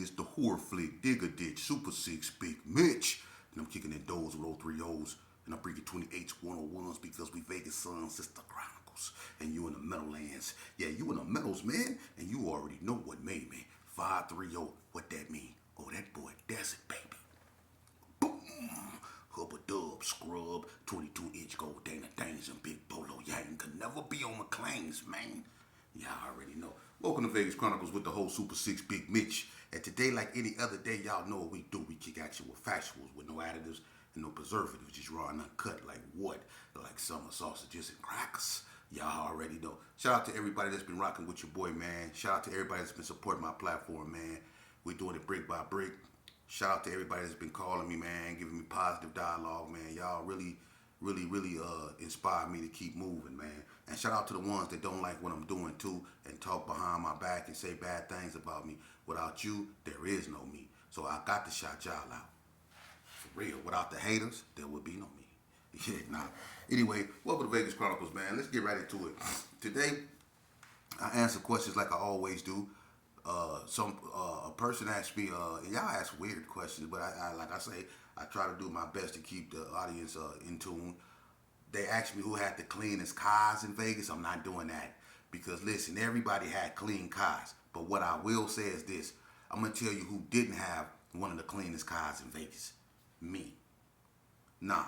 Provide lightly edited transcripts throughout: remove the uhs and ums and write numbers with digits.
it's the Horror Flick, Digger Ditch, Super Six, Big Mitch. And I'm kicking in doors with 03 O's. And I'm bringing 28s, 101s because we Vegas sons, it's the Chronicles. And you in the Meadowlands. Yeah, you in the Meadows, man. And you already know what made me. 530, what that mean? Oh, that boy, that's it, baby. Boom. Hubba dub, scrub, 22-inch gold Dana Danes and Big Bolo. Yang could never be on McLean's, man. Y'all already know. Welcome to Vegas Chronicles with the whole Super Six Big Mitch. And today, like any other day, y'all know what we do. We kick action with factuals, with no additives and no preservatives, just raw and uncut. Like what? Like summer sausages and crackers. Y'all already know. Shout out to everybody that's been rocking with your boy, man. Shout out to everybody that's been supporting my platform, man. We're doing it brick by brick. Shout out to everybody that's been calling me, man, giving me positive dialogue, man. Y'all really inspire me to keep moving, man. And shout out to the ones that don't like what I'm doing too and talk behind my back and say bad things about me. Without you, there is no me. So I got to shout y'all out. For real. Without the haters, there would be no me. Yeah, nah. Anyway, welcome to Vegas Chronicles, man. Let's get right into it. Today, I answer questions like I always do. A person asked me, and y'all ask weird questions, but I like I say, I try to do my best to keep the audience in tune. They asked me who had the cleanest cars in Vegas. I'm not doing that because listen, everybody had clean cars. But what I will say is this: I'm gonna tell you who didn't have one of the cleanest cars in Vegas. Me. Nah,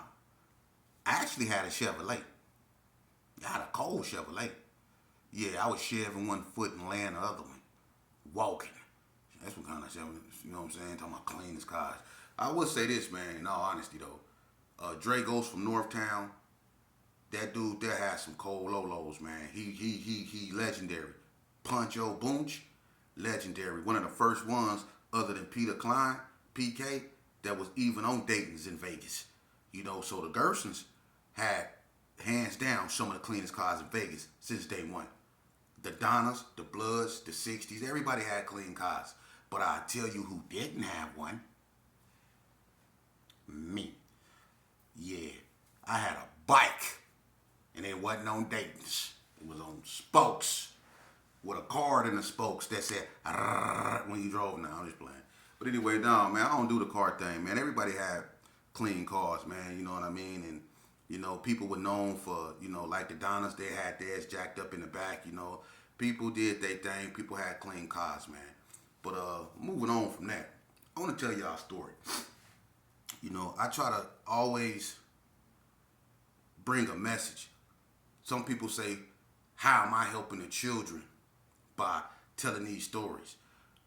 I actually had a Chevrolet. I had a cold Chevrolet. Yeah, I was shaving one foot and laying the other one, walking. That's what kind of Chevrolet. You know what I'm saying? Talking about cleanest cars. I would say this, man. In all honesty, though, Dre Go's from Northtown. That dude there has some cold lolos, man. He legendary. Poncho Boonch, legendary. One of the first ones, other than Peter Klein, PK, that was even on Dayton's in Vegas. You know, so the Gersons had, hands down, some of the cleanest cars in Vegas since day one. The Donnas, the Bloods, the 60s, everybody had clean cars. But I tell you who didn't have one. Me. Yeah, I had a bike. And it wasn't on Dayton's. It was on spokes. With a card in the spokes that said, when you drove. Now, I'm just playing. But anyway, no, man, I don't do the car thing, man. Everybody had clean cars, man. You know what I mean? And, you know, people were known for, you know, like the Donnas, they had theirs jacked up in the back, you know. People did their thing. People had clean cars, man. But moving on from that, I want to tell y'all a story. You know, I try to always bring a message. Some people say, how am I helping the children by telling these stories?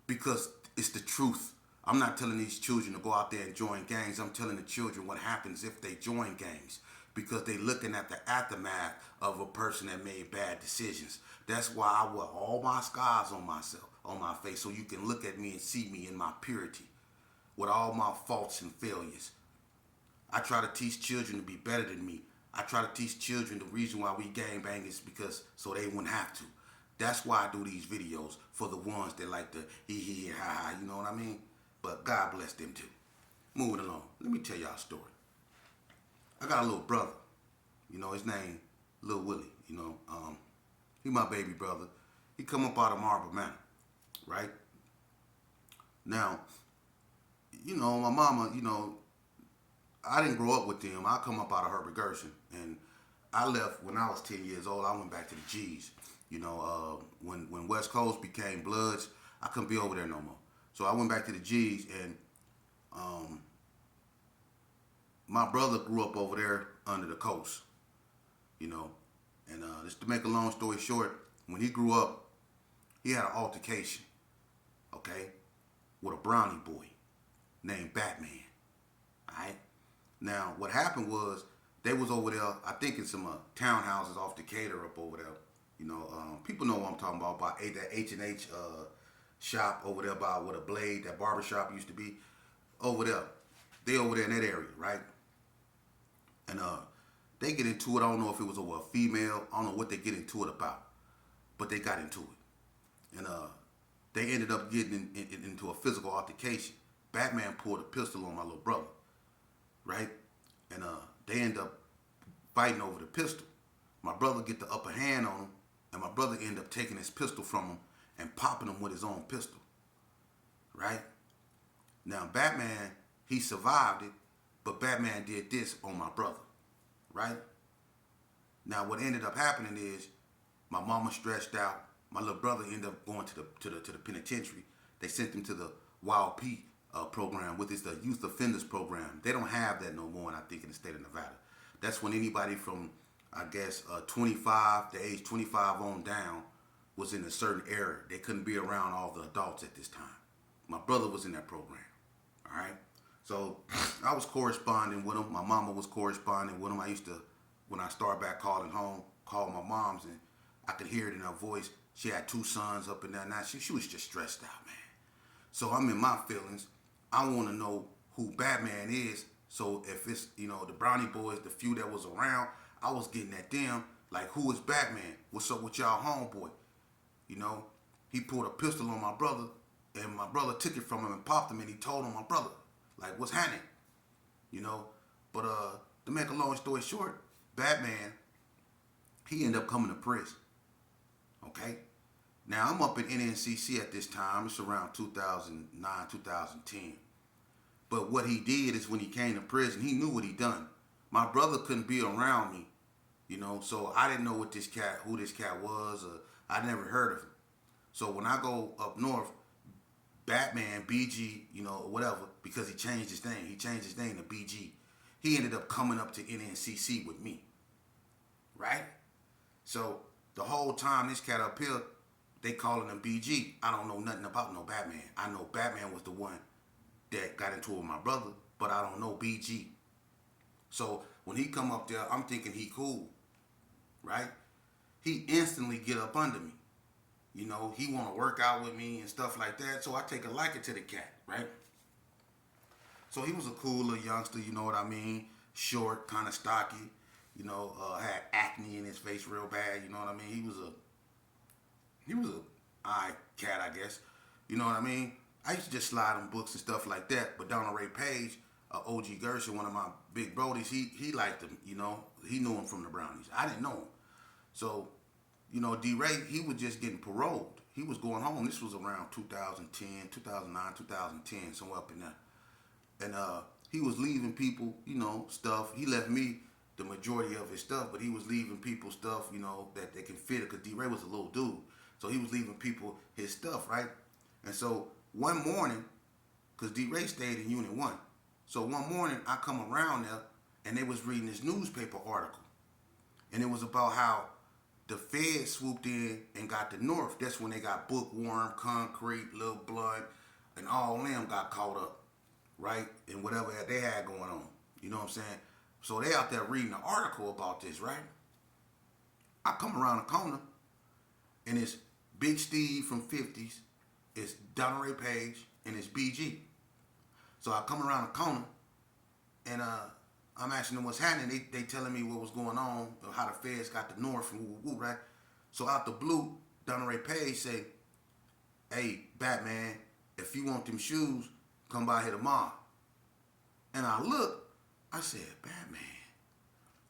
Because it's the truth. I'm not telling these children to go out there and join gangs. I'm telling the children what happens if they join gangs. Because they looking at the aftermath of a person that made bad decisions. That's why I wear all my scars on myself, on my face, so you can look at me and see me in my purity, with all my faults and failures. I try to teach children to be better than me. I try to teach children the reason why we gangbang is because so they wouldn't have to. That's why I do these videos, for the ones that like to hee ha ha, you know what I mean? But God bless them too. Moving along, let me tell y'all a story. I got a little brother, you know, his name Lil Willie, you know. He my baby brother. He come up out of Marble Manor, right? Now, you know, my mama, you know, I didn't grow up with them. I come up out of Herbert Gershon, and I left when I was 10 years old. I went back to the G's. You know, when West Coast became Bloods, I couldn't be over there no more. So I went back to the G's, and my brother grew up over there under the coast. You know, and just to make a long story short, when he grew up, he had an altercation, okay, with a Brownie boy named Batman. All right. Now, what happened was they was over there, I think in some townhouses off Decatur up over there. You know, people know what I'm talking about that H&H shop over there by where the Blade, that barber shop used to be. Over there. They over there in that area, right? And they get into it. I don't know if it was over a female. I don't know what they get into it about. But they got into it. And they ended up getting into a physical altercation. Batman pulled a pistol on my little brother. Right? And they end up fighting over the pistol. My brother get the upper hand on him, and my brother end up taking his pistol from him and popping him with his own pistol. Right? Now, Batman, he survived it, but Batman did this on my brother, right? Now, what ended up happening is my mama stretched out. My little brother ended up going to the penitentiary. They sent him to the Wild P program, which is the Youth Offenders Program. They don't have that no more, and I think in the state of Nevada. That's when anybody from, I guess, 25, the age 25 on down, was in a certain area. They couldn't be around all the adults at this time. My brother was in that program, all right? So I was corresponding with him. My mama was corresponding with him. I used to, when I started back calling home, call my mom's, and I could hear it in her voice. She had 2 sons up in there. Now she was just stressed out, man. So I'm in my feelings. I want to know who Batman is. So if it's, the Brownie boys, the few that was around, I was getting at them, like, who is Batman? What's up with y'all homeboy? He pulled a pistol on my brother, and my brother took it from him and popped him, and he told on my brother, like, what's happening? But to make a long story short, Batman, he ended up coming to prison. Okay? Now, I'm up in NNCC at this time. It's around 2009, 2010. But what he did is when he came to prison, he knew what he done. My brother couldn't be around me, so I didn't know who this cat was, or I never heard of him. So when I go up north, Batman, BG, whatever, because he changed his name. He changed his name to BG. He ended up coming up to NNCC with me, right? So the whole time this cat up here, they calling him BG. I don't know nothing about no Batman. I know Batman was the one that got into it with my brother, but I don't know BG. So when he come up there, I'm thinking he cool, right? He instantly get up under me. He want to work out with me and stuff like that. So I take a liking to the cat, right? So he was a cool little youngster, you know what I mean? Short, kind of stocky, had acne in his face real bad, you know what I mean? He was a eye cat, I guess. You know what I mean? I used to just slide him books and stuff like that. But Donald Ray Page, OG Gershon, one of my big brodies, he liked him, He knew him from the Brownies. I didn't know him. So, D-Ray, he was just getting paroled. He was going home. This was around 2010, 2009, 2010, somewhere up in there. And he was leaving people, stuff. He left me the majority of his stuff, but he was leaving people stuff, that they can fit it, because D-Ray was a little dude. So he was leaving people his stuff, right? And so one morning, because D-Ray stayed in Unit 1. So one morning, I come around there, and they was reading this newspaper article. And it was about how the feds swooped in and got the North. That's when they got Bookworm, Concrete, Lil Blunt, and all them got caught up, right? And whatever they had going on. You know what I'm saying? So they out there reading an article about this, right? I come around the corner, and it's Big Steve from 50s, it's Donald Ray Page, and it's BG. So I come around the corner, and I'm asking them what's happening. They telling me what was going on, or how the feds got the North and woo, right? So out the blue, Donald Ray Page say, hey, Batman, if you want them shoes, come by here tomorrow. And I look, I said, Batman.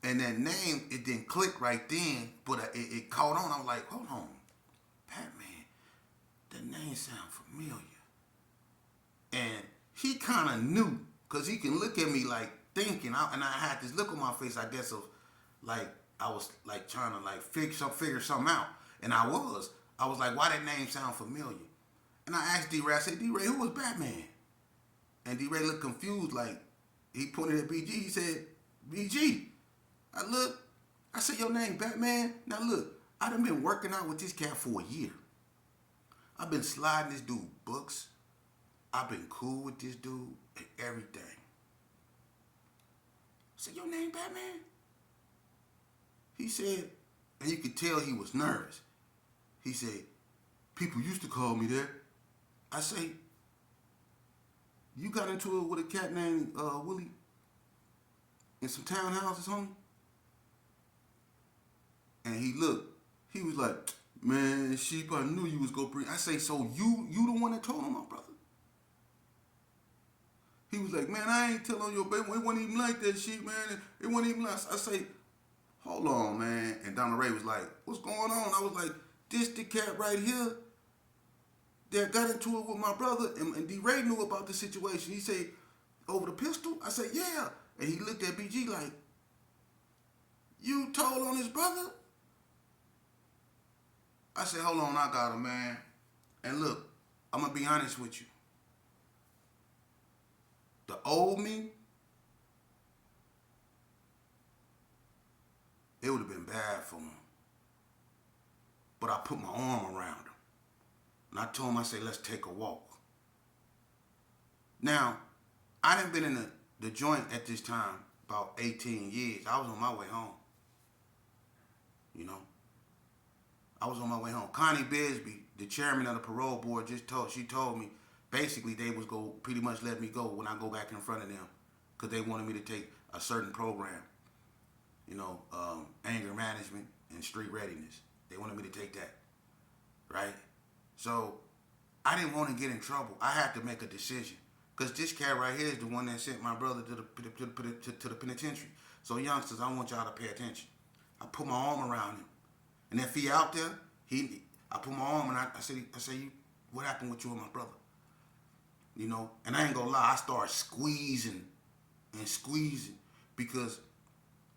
And that name, it didn't click right then, but it caught on. I was like, hold on, Batman, that name sound familiar. And he kind of knew, because he can look at me like thinking, and I had this look on my face, I guess, of like, I was like trying to like figure something out. And I was like, why that name sound familiar? And I asked D-Ray, I said, D-Ray, who was Batman? And D-Ray looked confused, like, he pointed at BG, he said, BG. I looked, I said, your name Batman? Now look, I done been working out with this cat for a year. I've been sliding this dude books. I've been cool with this dude and everything. I said, your name Batman? He said, and you could tell he was nervous. He said, people used to call me that. I say, you got into it with a cat named Willie in some townhouses, homie? And he looked, he was like, man, she probably knew you was gonna bring. I say, so you the one that told him, my brother? He was like, man, I ain't telling your baby. It wasn't even like that shit, man. It wasn't even like. I say, hold on, man. And Donald Ray was like, what's going on? I was like, this the cat right here that got into it with my brother, and D-Ray knew about the situation. He said, over the pistol? I said, yeah. And he looked at BG like, you told on his brother? I said, hold on, I got him, man. And look, I'm going to be honest with you. The old me, it would have been bad for him. But I put my arm around him. And I told him, I said, let's take a walk. Now, I done been in the joint at this time about 18 years. I was on my way home. You know? I was on my way home. Connie Bisbee, the chairman of the parole board, she told me, basically they was go pretty much let me go when I go back in front of them. Because they wanted me to take a certain program. You know, anger management and street readiness. They wanted me to take that. Right? So, I didn't want to get in trouble. I had to make a decision. Because this cat right here is the one that sent my brother to the penitentiary. So, youngsters, I want y'all to pay attention. I put my arm around him. And if he out there, I put my arm and I said, what happened with you and my brother? You know, and I ain't gonna lie, I started squeezing and squeezing because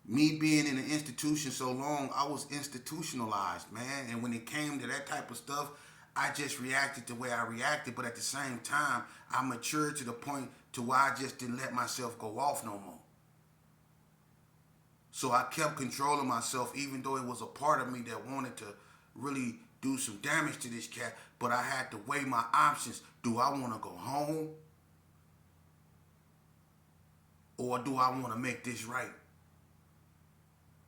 me being in the institution so long, I was institutionalized, man. And when it came to that type of stuff, I just reacted the way I reacted. But at the same time, I matured to the point to where I just didn't let myself go off no more. So I kept controlling myself, even though it was a part of me that wanted to really do some damage to this cat. But I had to weigh my options. Do I want to go home? Or do I want to make this right?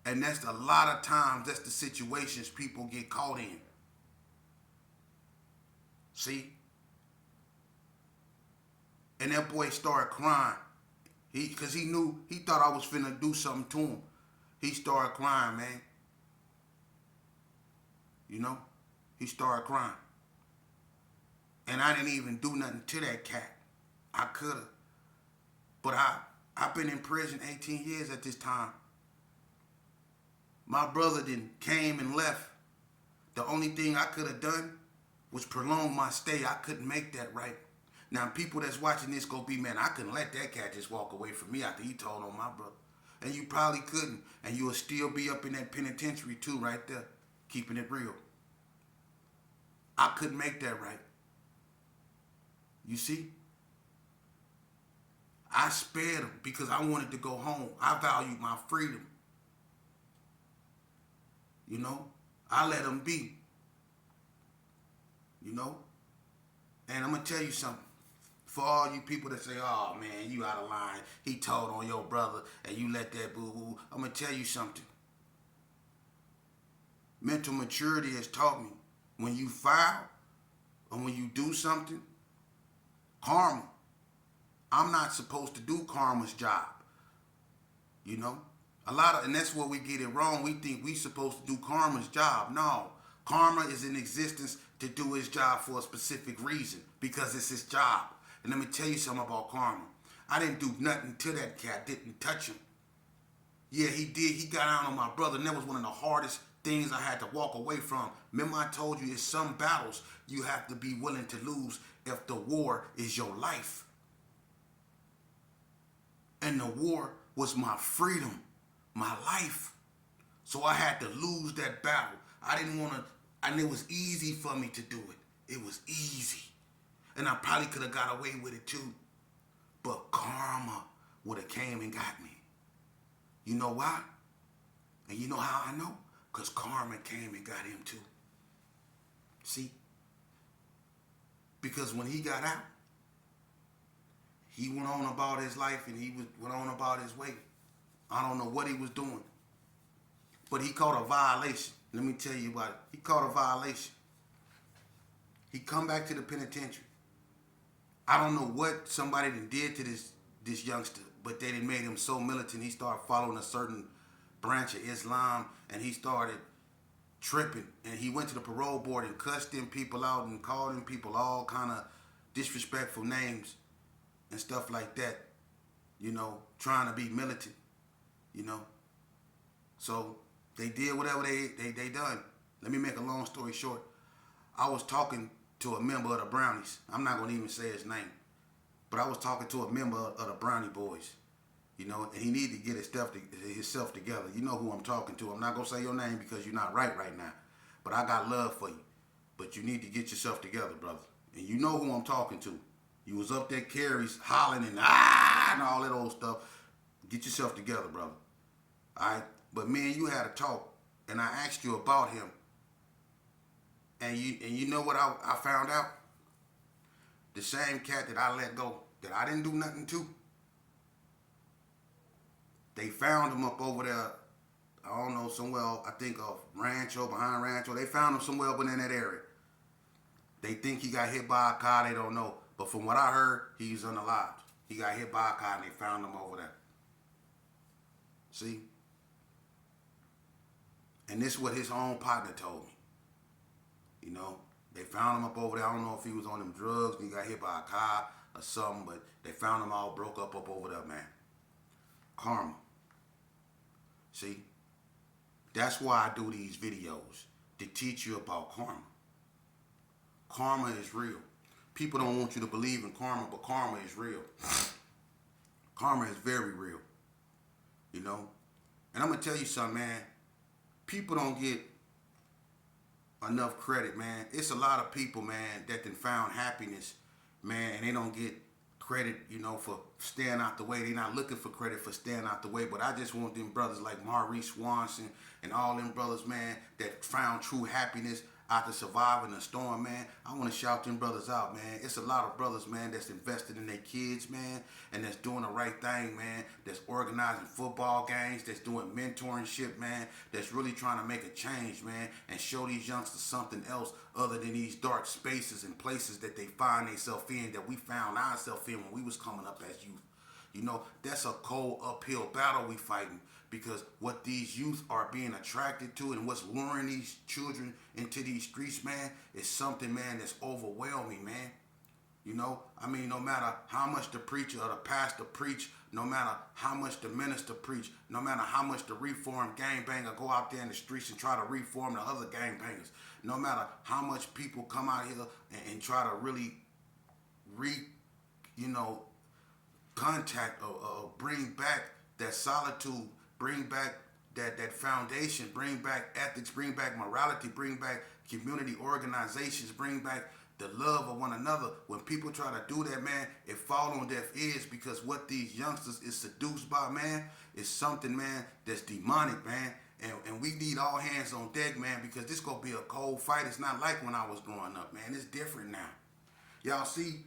And that's a lot of times, that's the situations people get caught in. See? And that boy started crying. Because he knew, he thought I was finna do something to him. He started crying, man. You know? He started crying. And I didn't even do nothing to that cat. I could've. But I've been in prison 18 years at this time. My brother then came and left. The only thing I could have done was prolong my stay. I couldn't make that right. Now, people that's watching this go be, man, I couldn't let that cat just walk away from me after he told on my brother. And you probably couldn't. And you will still be up in that penitentiary too, right there. Keeping it real. I couldn't make that right. You see? I spared him because I wanted to go home. I valued my freedom. You know? I let him be. You know? And I'm going to tell you something. For all you people that say, oh man, you out of line. He told on your brother and you let that boo-boo. I'm going to tell you something. Mental maturity has taught me when you foul or when you do something, karma. I'm not supposed to do karma's job. You know? And that's where we get it wrong. We think we supposed to do karma's job. No. Karma is in existence to do his job for a specific reason because it's his job. And let me tell you something about karma. I didn't do nothing to that cat. Didn't touch him. Yeah, he did. He got out on my brother, and that was one of the hardest things I had to walk away from. Remember I told you, it's some battles you have to be willing to lose if the war is your life. And the war was my freedom, my life. So I had to lose that battle. I didn't want to, and it was easy for me to do it. It was easy. And I probably could have got away with it too. But karma would have came and got me. You know why? And you know how I know? Because karma came and got him too. See? Because when he got out, he went on about his life and went on about his way. I don't know what he was doing. But he caught a violation. Let me tell you about it. He caught a violation. He come back to the penitentiary. I don't know what somebody did to this youngster, but they done made him so militant. He started following a certain branch of Islam, and he started tripping. And he went to the parole board and cussed them people out and called them people all kind of disrespectful names and stuff like that. You know, trying to be militant. You know, so they did whatever they done. Let me make a long story short. I was talking to a member of the Brownies. I'm not gonna even say his name, but I was talking to a member of the Brownie boys. You know, and he needed to get himself together. You know who I'm talking to. I'm not gonna say your name because you're not right now, but I got love for you. But you need to get yourself together, brother. And you know who I'm talking to. You was up there, carries, hollering and and all that old stuff. Get yourself together, brother. All right. But me and you had a talk, and I asked you about him. And you know what I found out? The same cat that I let go, that I didn't do nothing to. They found him up over there, I don't know, somewhere, I think of Rancho, behind Rancho. They found him somewhere up in that area. They think he got hit by a car, they don't know. But from what I heard, he's unalived. He got hit by a car and they found him over there. See? And this is what his own partner told me. You know, they found him up over there. I don't know if he was on them drugs and he got hit by a car or something, but they found him all broke up over there, man. Karma. See? That's why I do these videos, to teach you about karma. Karma is real. People don't want you to believe in karma, but karma is real. Karma is very real. You know? And I'm going to tell you something, man. People don't get enough credit, man. It's a lot of people, man, that done found happiness, man, and they don't get credit, you know, for staying out the way. They're not looking for credit for staying out the way, but I just want them brothers like Maurice Swanson and all them brothers, man, that found true happiness after surviving the storm, man. I want to shout them brothers out, man. It's a lot of brothers, man, that's invested in their kids, man, and that's doing the right thing, man, that's organizing football games, that's doing mentorship, man, that's really trying to make a change, man, and show these youngsters something else other than these dark spaces and places that they find themselves in, that we found ourselves in when we was coming up as youth. You know, that's a cold uphill battle we fighting, because what these youth are being attracted to and what's luring these children into these streets, man, is something, man, that's overwhelming, man. You know, I mean, no matter how much the preacher or the pastor preach, no matter how much the minister preach, no matter how much the reformed gangbanger go out there in the streets and try to reform the other gangbangers, no matter how much people come out here and try to really contact or bring back that solitude, bring back that foundation, bring back ethics, bring back morality, bring back community organizations, bring back the love of one another. When people try to do that, man, it fall on deaf ears, because what these youngsters is seduced by, man, is something, man, that's demonic, man. And we need all hands on deck, man, because this gonna be a cold fight. It's not like when I was growing up, man. It's different now. Y'all see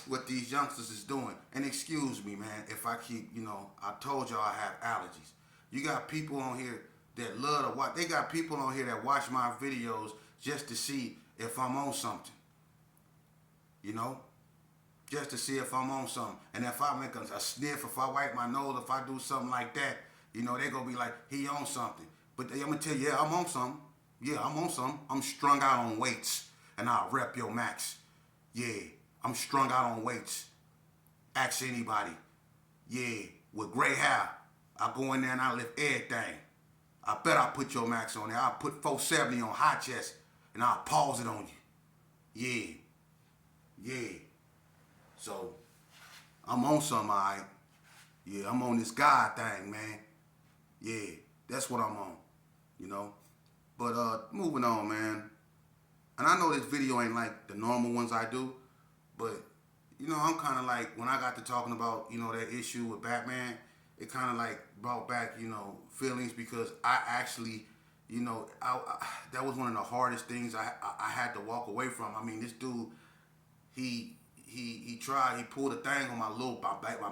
what these youngsters is doing. And excuse me, man, if I keep, I told y'all I have allergies. You got people on here that love to watch. They got people on here that watch my videos just to see if I'm on something. You know? Just to see if I'm on something. And if I make a sniff, if I wipe my nose, if I do something like that, they gonna be like, he on something. But I'm gonna tell you, yeah, I'm on something. Yeah, I'm on something. I'm strung out on weights. And I'll rep your max. Yeah, I'm strung out on weights. Ask anybody. Yeah, with gray hair, I go in there and I lift everything. I bet I put your max on there. I'll put 470 on high chest and I'll pause it on you. Yeah. So, I'm on something, all right? Yeah, I'm on this God thing, man. Yeah, that's what I'm on, But moving on, man. And I know this video ain't like the normal ones I do, but, I'm kind of like, when I got to talking about, that issue with Batman, it kind of like brought back, feelings, because I actually, that was one of the hardest things I had to walk away from. I mean, this dude, he pulled a thing on my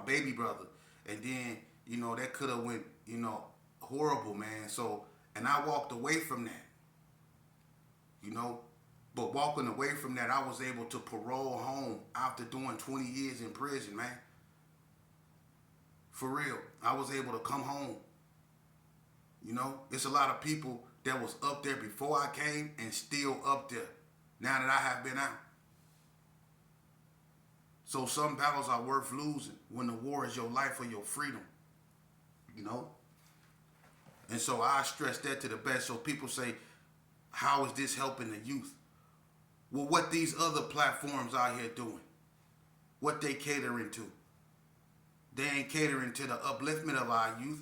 baby brother, and then, that could have went, horrible, man. So, and I walked away from that, But walking away from that, I was able to parole home after doing 20 years in prison, man. For real. I was able to come home. It's a lot of people that was up there before I came and still up there now that I have been out. So some battles are worth losing when the war is your life or your freedom. And so I stress that to the best. So people say, how is this helping the youth? Well, what these other platforms out here doing? What they catering to? They ain't catering to the upliftment of our youth.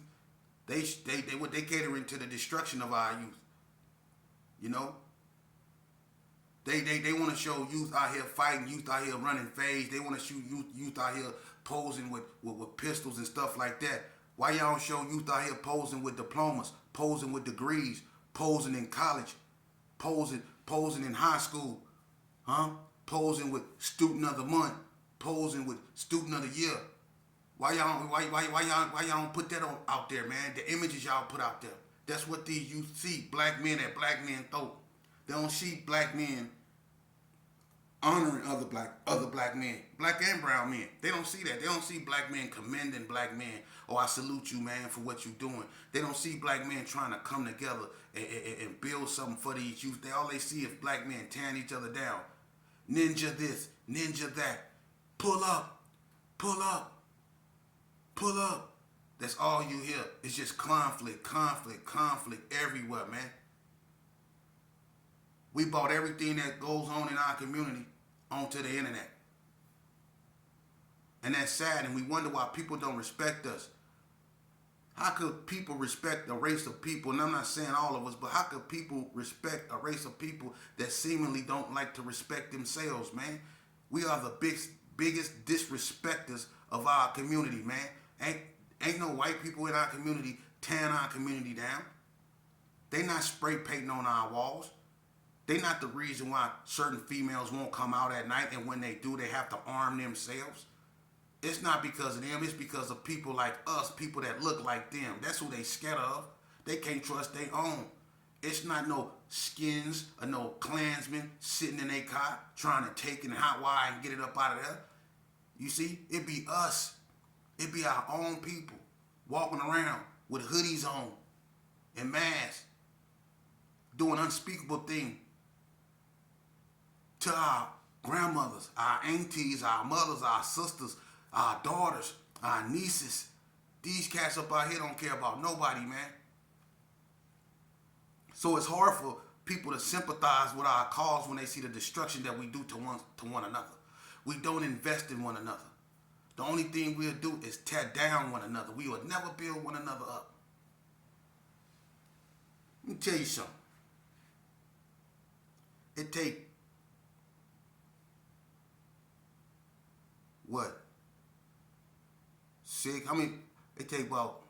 They catering to the destruction of our youth. You know? They want to show youth out here fighting, youth out here running fades. They want to shoot youth out here posing with pistols and stuff like that. Why y'all don't show youth out here posing with diplomas, posing with degrees, posing in college, posing in high school, huh? Posing with student of the month, posing with student of the year. Why y'all don't put that out there, man? The images y'all put out there. That's what these youth see. Black men at black men throat. They don't see black men honoring other black men, black and brown men. They don't see that. They don't see black men commending black men. Oh, I salute you, man, for what you're doing. They don't see black men trying to come together and build something for these youth. All they see is black men tearing each other down. Ninja this, ninja that. Pull up, pull up, pull up. That's all you hear. It's just conflict everywhere, man. We brought everything that goes on in our community onto the internet. And that's sad, and we wonder why people don't respect us. How could people respect a race of people, and I'm not saying all of us, but how could people respect a race of people that seemingly don't like to respect themselves, man? We are the biggest disrespecters of our community, man. Ain't no white people in our community tearing our community down. They not spray painting on our walls. They not the reason why certain females won't come out at night, and when they do, they have to arm themselves. It's not because of them. It's because of people like us, people that look like them. That's who they scared of. They can't trust their own. It's not no skins or no Klansmen sitting in their car trying to take it and hot wire and get it up out of there. You see, it be us. It be our own people walking around with hoodies on and masks, doing unspeakable things to our grandmothers, our aunties, our mothers, our sisters, our daughters, our nieces. These cats up out here don't care about nobody, man. So it's hard for people to sympathize with our cause when they see the destruction that we do to one another. We don't invest in one another. The only thing we'll do is tear down one another. We will never build one another up. Let me tell you something. It take what? It take about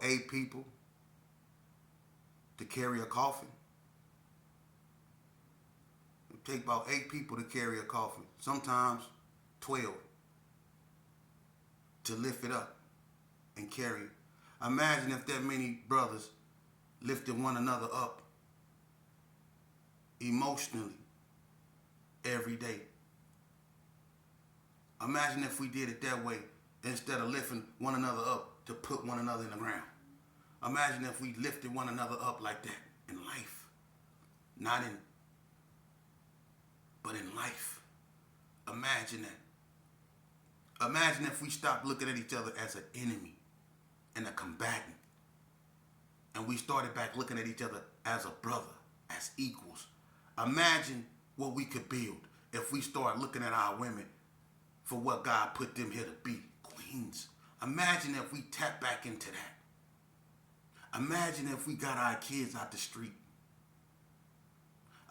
8 people to carry a coffin. It take about 8 people to carry a coffin. Sometimes 12 to lift it up and carry it. Imagine if that many brothers lifted one another up emotionally every day. Imagine if we did it that way instead of lifting one another up to put one another in the ground. Imagine if we lifted one another up like that in life. But in life. Imagine that. Imagine if we stopped looking at each other as an enemy and a combatant. And we started back looking at each other as a brother, as equals. Imagine what we could build if we start looking at our women for what God put them here to be, queens. Imagine if we tap back into that. Imagine if we got our kids out the street.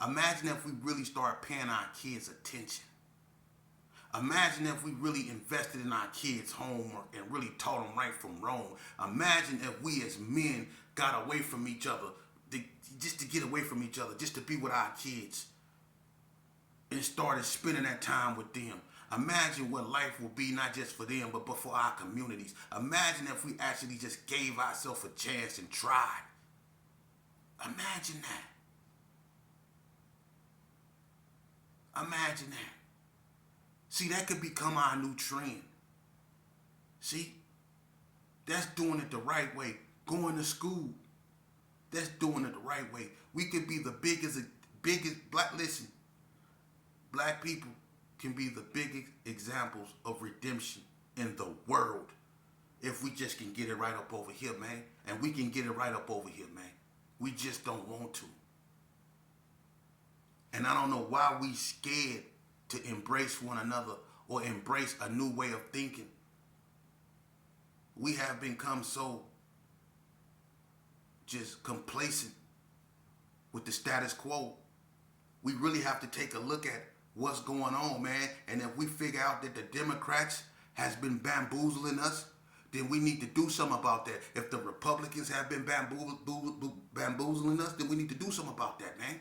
Imagine if we really start paying our kids attention. Imagine if we really invested in our kids' homework and really taught them right from wrong. Imagine if we as men got away from each other, just to get away from each other, just to be with our kids and started spending that time with them. Imagine what life will be, not just for them, but for our communities. Imagine if we actually just gave ourselves a chance and tried. Imagine that. Imagine that. See, that could become our new trend. See? That's doing it the right way. Going to school. That's doing it the right way. We could be the biggest black people can be the biggest examples of redemption in the world if we just can get it right up over here, man. And we can get it right up over here, man. We just don't want to. And I don't know why we scared to embrace one another or embrace a new way of thinking. We have become so just complacent with the status quo. We really have to take a look at what's going on, man. And if we figure out that the Democrats has been bamboozling us, then we need to do something about that. If the Republicans have been bamboozling us, then we need to do something about that, man.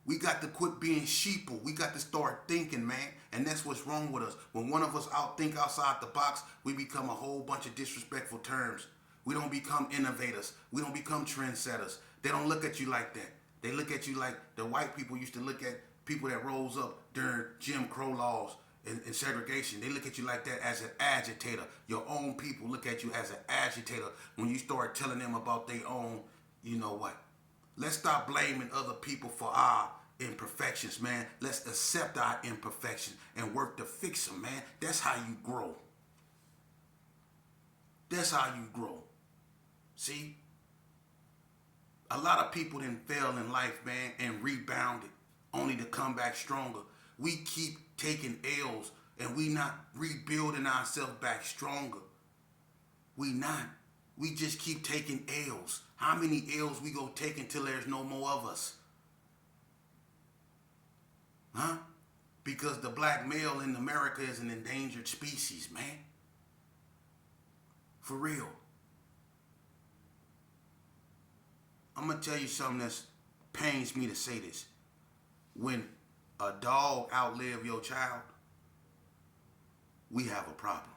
We got to quit being sheeple. We got to start thinking, man. And that's what's wrong with us. When one of us think outside the box, we become a whole bunch of disrespectful terms. We don't become innovators. We don't become trendsetters. They don't look at you like that. They look at you like the white people used to look at people that rose up during Jim Crow laws and segregation. They look at you like that as an agitator. Your own people look at you as an agitator when you start telling them about their own, you know what. Let's stop blaming other people for our imperfections, man. Let's accept our imperfections and work to fix them, man. That's how you grow. That's how you grow. See? A lot of people didn't fail in life, man, and rebounded only to come back stronger. We keep taking L's and we not rebuilding ourselves back stronger. We not. We just keep taking L's. How many L's we gonna take until there's no more of us? Huh? Because the black male in America is an endangered species, man. For real. I'm gonna tell you something that pains me to say this. When a dog outlive your child, we have a problem.